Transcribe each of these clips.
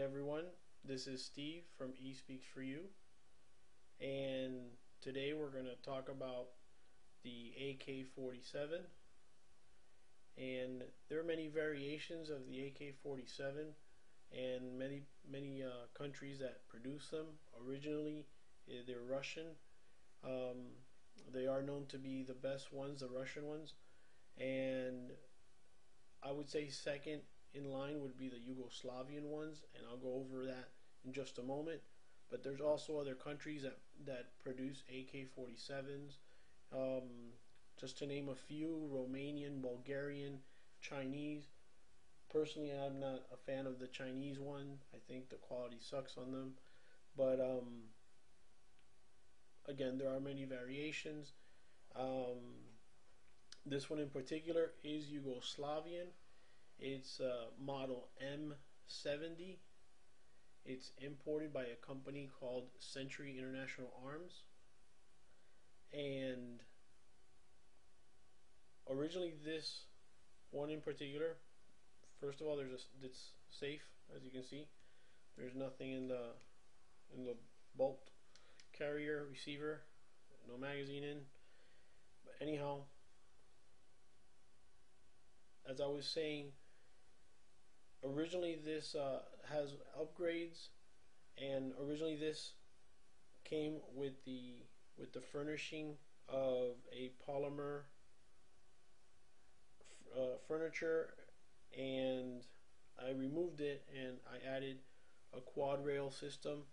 everyone, this is Steve from E Speaks For You, and today we're going to talk about the AK47. And there are many variations of the AK47 and many countries that produce them. Originally they're Russian. They are known to be the best ones, the Russian ones, and I would say second in line would be the Yugoslavian ones, and I'll go over that in just a moment. But there's also other countries that produce AK-47s. Just to name a few: Romanian, Bulgarian, Chinese. Personally, I'm not a fan of the Chinese one. I think the quality sucks on them. But again, there are many variations. This one in particular is Yugoslavian. It's model M70. It's imported by a company called Century International Arms. And originally this one in particular, first of all, it's safe, as you can see. There's nothing in the bolt carrier receiver, no magazine in. But anyhow, as I was saying, originally this has upgrades, and originally this came with the furnishing of a polymer furniture, and I removed it and I added a quad rail system.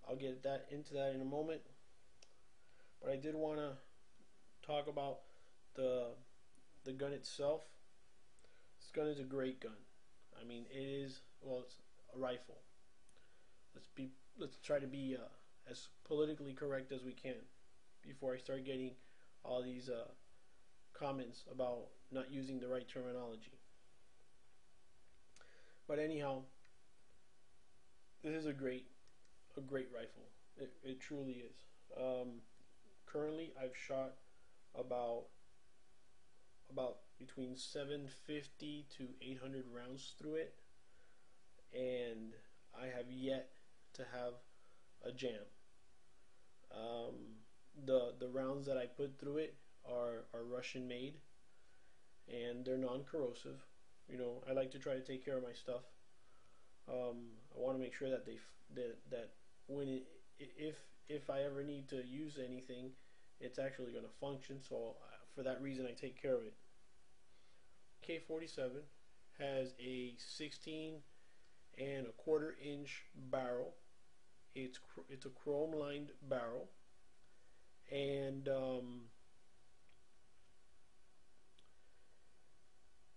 I'll get into that in a moment, but I did want to talk about the gun itself. This gun is a great gun. I mean, it's a rifle. Let's try to be as politically correct as we can before I start getting all these comments about not using the right terminology. But anyhow, this is a great rifle. It truly is. Currently, I've shot about between 750 to 800 rounds through it, and I have yet to have a jam. The rounds that I put through it are Russian made, and they're non-corrosive. You know, I like to try to take care of my stuff. I want to make sure that that when if I ever need to use anything, it's actually going to function. So for that reason, I take care of it. AK-47 has a 16.25 inch barrel. It's a chrome lined barrel, and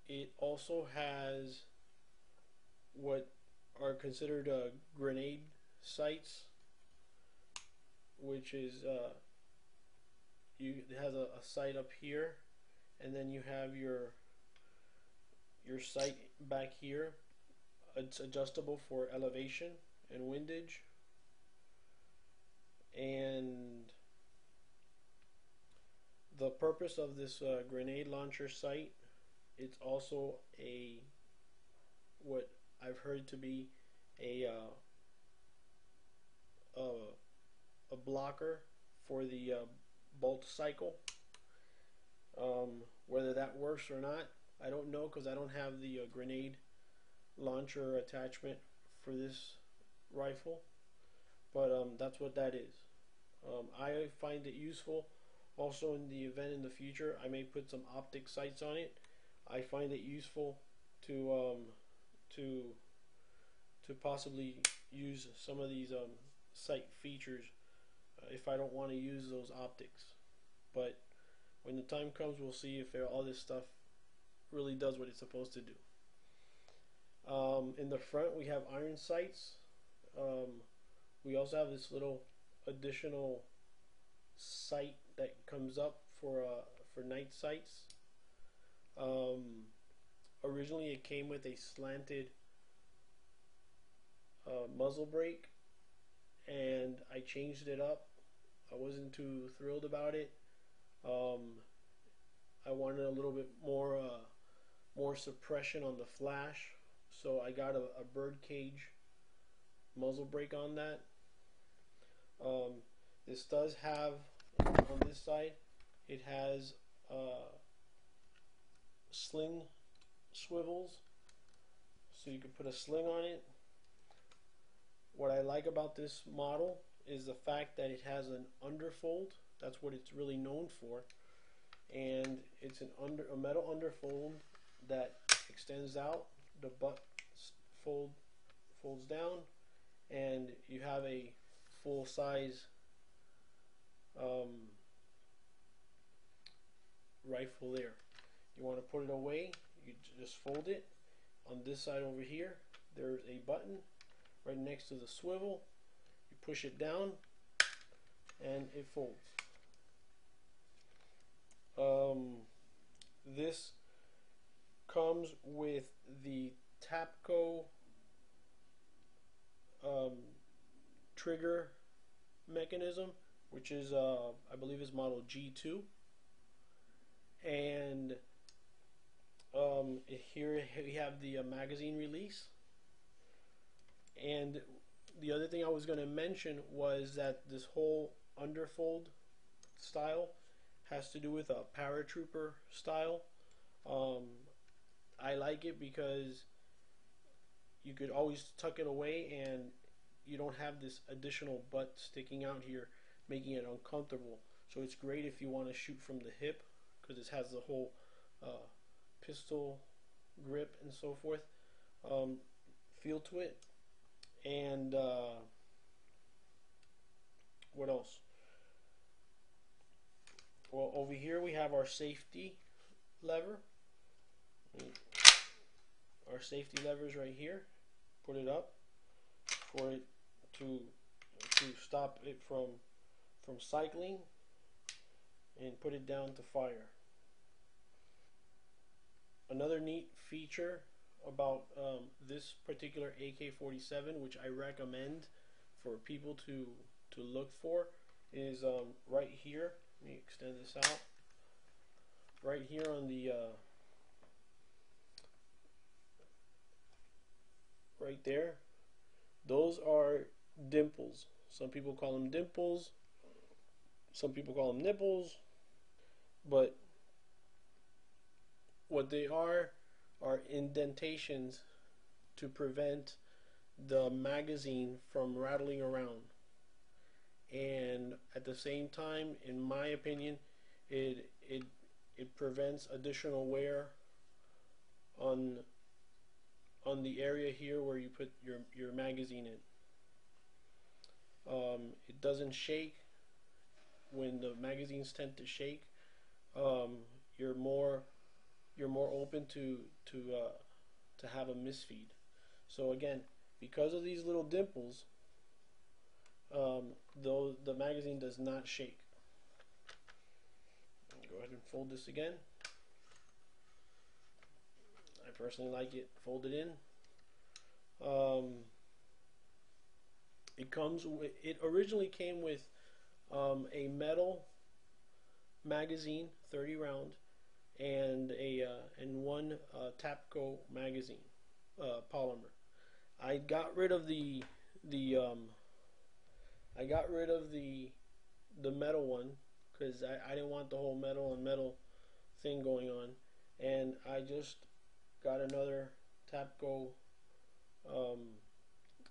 it also has what are considered grenade sights, which is it has a sight up here, and then you have your sight back here. It's adjustable for elevation and windage, and the purpose of this grenade launcher sight, it's also what I've heard to be a blocker for the bolt cycle. Whether that works or not, I don't know, because I don't have the grenade launcher attachment for this rifle, but that's what that is. I find it useful. Also, in the event in the future I may put some optic sights on it, I find it useful to possibly use some of these sight features if I don't want to use those optics. But when the time comes, we'll see if all this stuff really does what it's supposed to do. In the front, we have iron sights. We also have this little additional sight that comes up for night sights. Originally, it came with a slanted muzzle brake, and I changed it up. I wasn't too thrilled about it. I wanted a little bit more suppression on the flash, so I got a bird cage muzzle brake on that. This does have, on this side, it has sling swivels, so you can put a sling on it. What I like about this model is the fact that it has an underfold. That's what it's really known for, and it's a metal underfold that extends out. The butt folds down, and you have a full size rifle there. You want to put it away, you just fold it. On this side over here, there's a button right next to the swivel. You push it down and it folds. This comes with the Tapco trigger mechanism, which is I believe is model G2, and here we have the magazine release. And the other thing I was going to mention was that this whole underfold style has to do with a paratrooper style. I like it because you could always tuck it away and you don't have this additional butt sticking out here making it uncomfortable. So it's great if you want to shoot from the hip, because it has the whole pistol grip and so forth feel to it. And what else? Well, over here we have our safety lever. Our safety lever is right here. Put it up for it to stop it from cycling, and put it down to fire. Another neat feature about this particular AK47, which I recommend for people to look for, is right here. Let me extend this out. Right here on the right there, those are dimples. Some people call them dimples, some people call them nipples, but what they are indentations to prevent the magazine from rattling around. And at the same time, in my opinion, it prevents additional wear on the area here where you put your magazine in. It doesn't shake. When the magazines tend to shake, you're more open to have a misfeed. So again, because of these little dimples, though the magazine does not shake. Go ahead and fold this again. I personally like it folded in. It originally came with a metal magazine, 30 round, and one Tapco magazine, polymer. I got rid of the metal one because I didn't want the whole metal on metal thing going on, and I just got another Tapco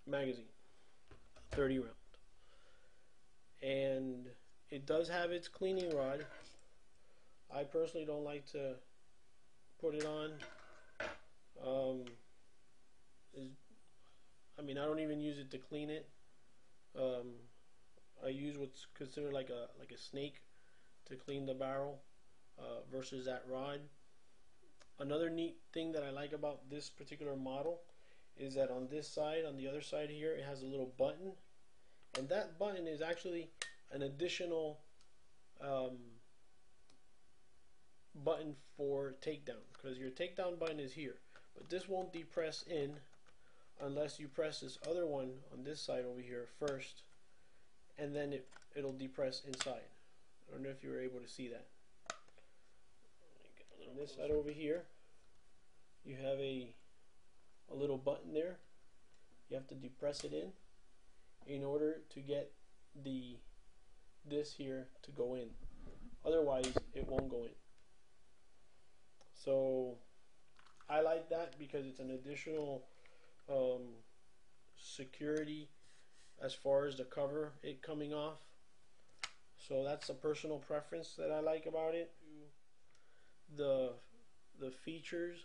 magazine, 30 round, and it does have its cleaning rod. I personally don't like to put it on. I don't even use it to clean it. I use what's considered like a snake to clean the barrel versus that rod. Another neat thing that I like about this particular model is that on this side, on the other side here, it has a little button, and that button is actually an additional button for takedown, because your takedown button is here, but this won't depress in unless you press this other one on this side over here first, and then it'll depress inside. I don't know if you were able to see that. On this side over here, you have a little button there. You have to depress it in. in order to get this here to go in. Otherwise, it won't go in. So I like that because it's an additional security as far as the cover it coming off. So that's a personal preference that I like about it. The features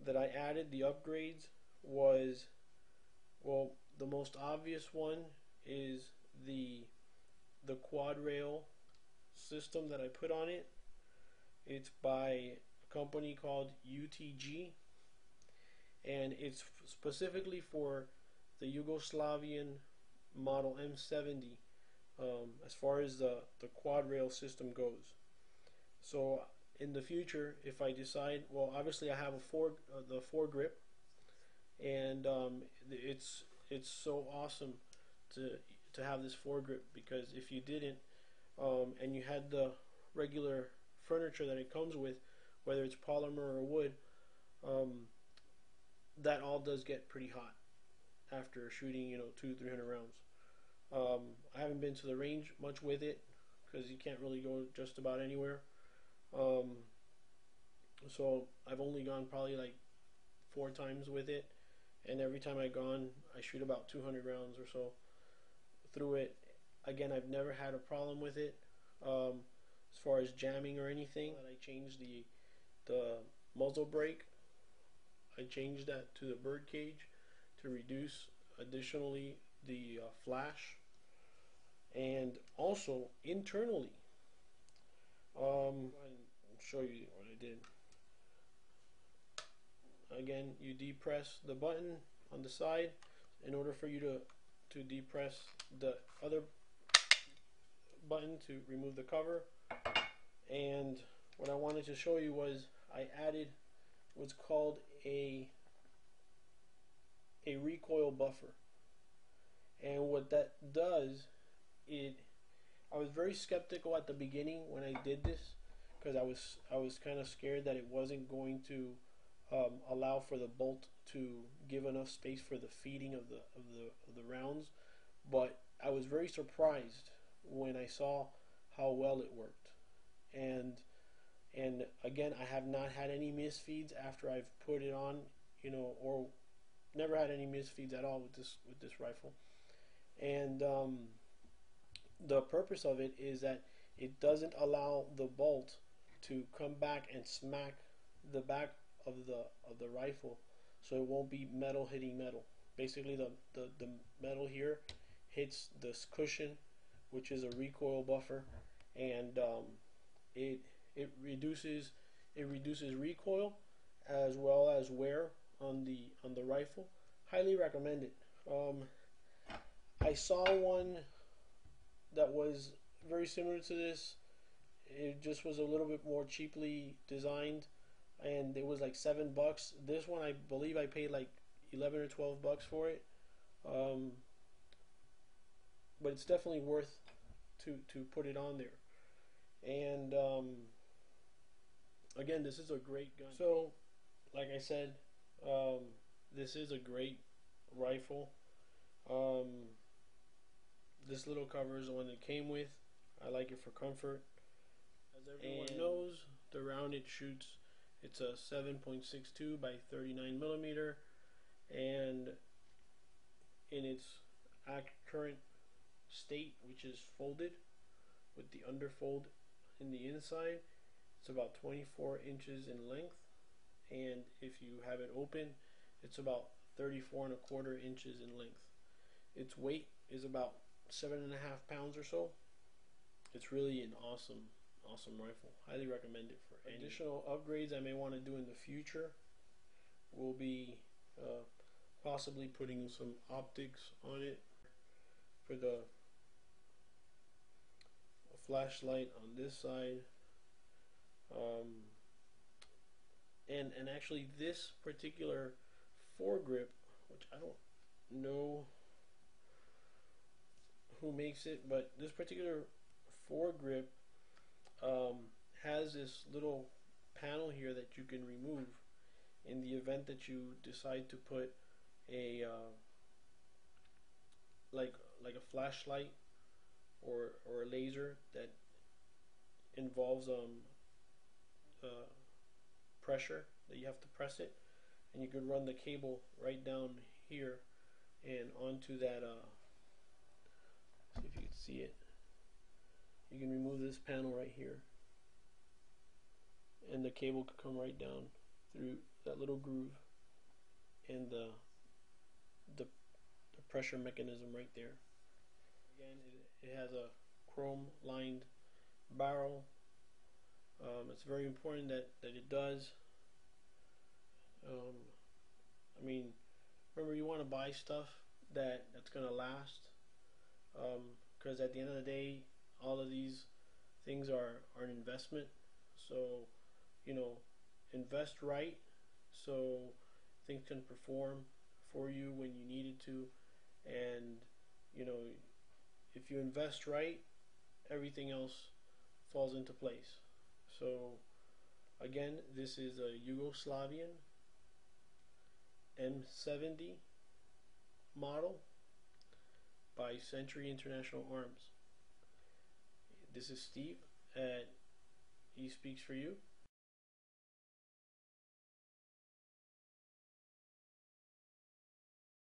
that I added, the upgrades, was, well, the most obvious one is the quad rail system that I put on it. It's by a company called UTG, and it's specifically for the Yugoslavian model M70 as far as the quad rail system goes. So in the future, if I decide, well, obviously I have the foregrip, and it's so awesome to have this foregrip, because if you didn't and you had the regular furniture that it comes with, whether it's polymer or wood, that all does get pretty hot after shooting 200-300 rounds. I haven't been to the range much with it because you can't really go just about anywhere. So I've only gone probably like 4 times with it, and every time I've gone, I shoot about 200 rounds or so through it. Again, I've never had a problem with it as far as jamming or anything. I changed the muzzle brake. I changed that to the bird cage to reduce additionally the flash, and also internally. I'll show you what I did. Again, you depress the button on the side in order for you to depress the other button to remove the cover. And what I wanted to show you was I added what's called a recoil buffer. And what that does, I was very skeptical at the beginning when I did this, because I was kind of scared that it wasn't going to allow for the bolt to give enough space for the feeding of the rounds. But I was very surprised when I saw how well it worked. And again, I have not had any misfeeds after I've put it on, or never had any misfeeds at all with this rifle. And the purpose of it is that it doesn't allow the bolt to come back and smack the back of the rifle, so it won't be metal hitting metal. Basically, the metal here hits this cushion, which is a recoil buffer, and it reduces recoil as well as wear on the rifle. Highly recommend it. I saw one that was very similar to this. It just was a little bit more cheaply designed, and it was like $7. This one, I believe I paid like 11 or 12 bucks for it. But it's definitely worth to put it on there. And again, this is a great gun. So, like I said, this is a great rifle. This little cover is the one that came with. I like it for comfort. As everyone knows, the round it shoots, it's a 7.62 by 39 millimeter, and in its current state, which is folded with the underfold in the inside, it's about 24 inches in length, and if you have it open, it's about 34.25 inches in length. Its weight is about 7.5 pounds or so. It's really an awesome rifle. Highly recommend it for any additional upgrades I may want to do in the future. Will be possibly putting some optics on it for the flashlight on this side. And actually this particular foregrip, which I don't know who makes it, but this particular foregrip has this little panel here that you can remove in the event that you decide to put a like a flashlight or a laser that involves pressure, that you have to press it, and you could run the cable right down here and onto that. See if you can see it. You can remove this panel right here, and the cable could come right down through that little groove and the pressure mechanism right there. Again, it has a chrome lined barrel. It's very important that it does. I mean, remember, you want to buy stuff that's going to last, because at the end of the day, all of these things are an investment. So, you know, invest right so things can perform for you when you need it to. And, you know, if you invest right, everything else falls into place. So, again, this is a Yugoslavian M70 model by Century International Arms. This is Steve at He Speaks For You.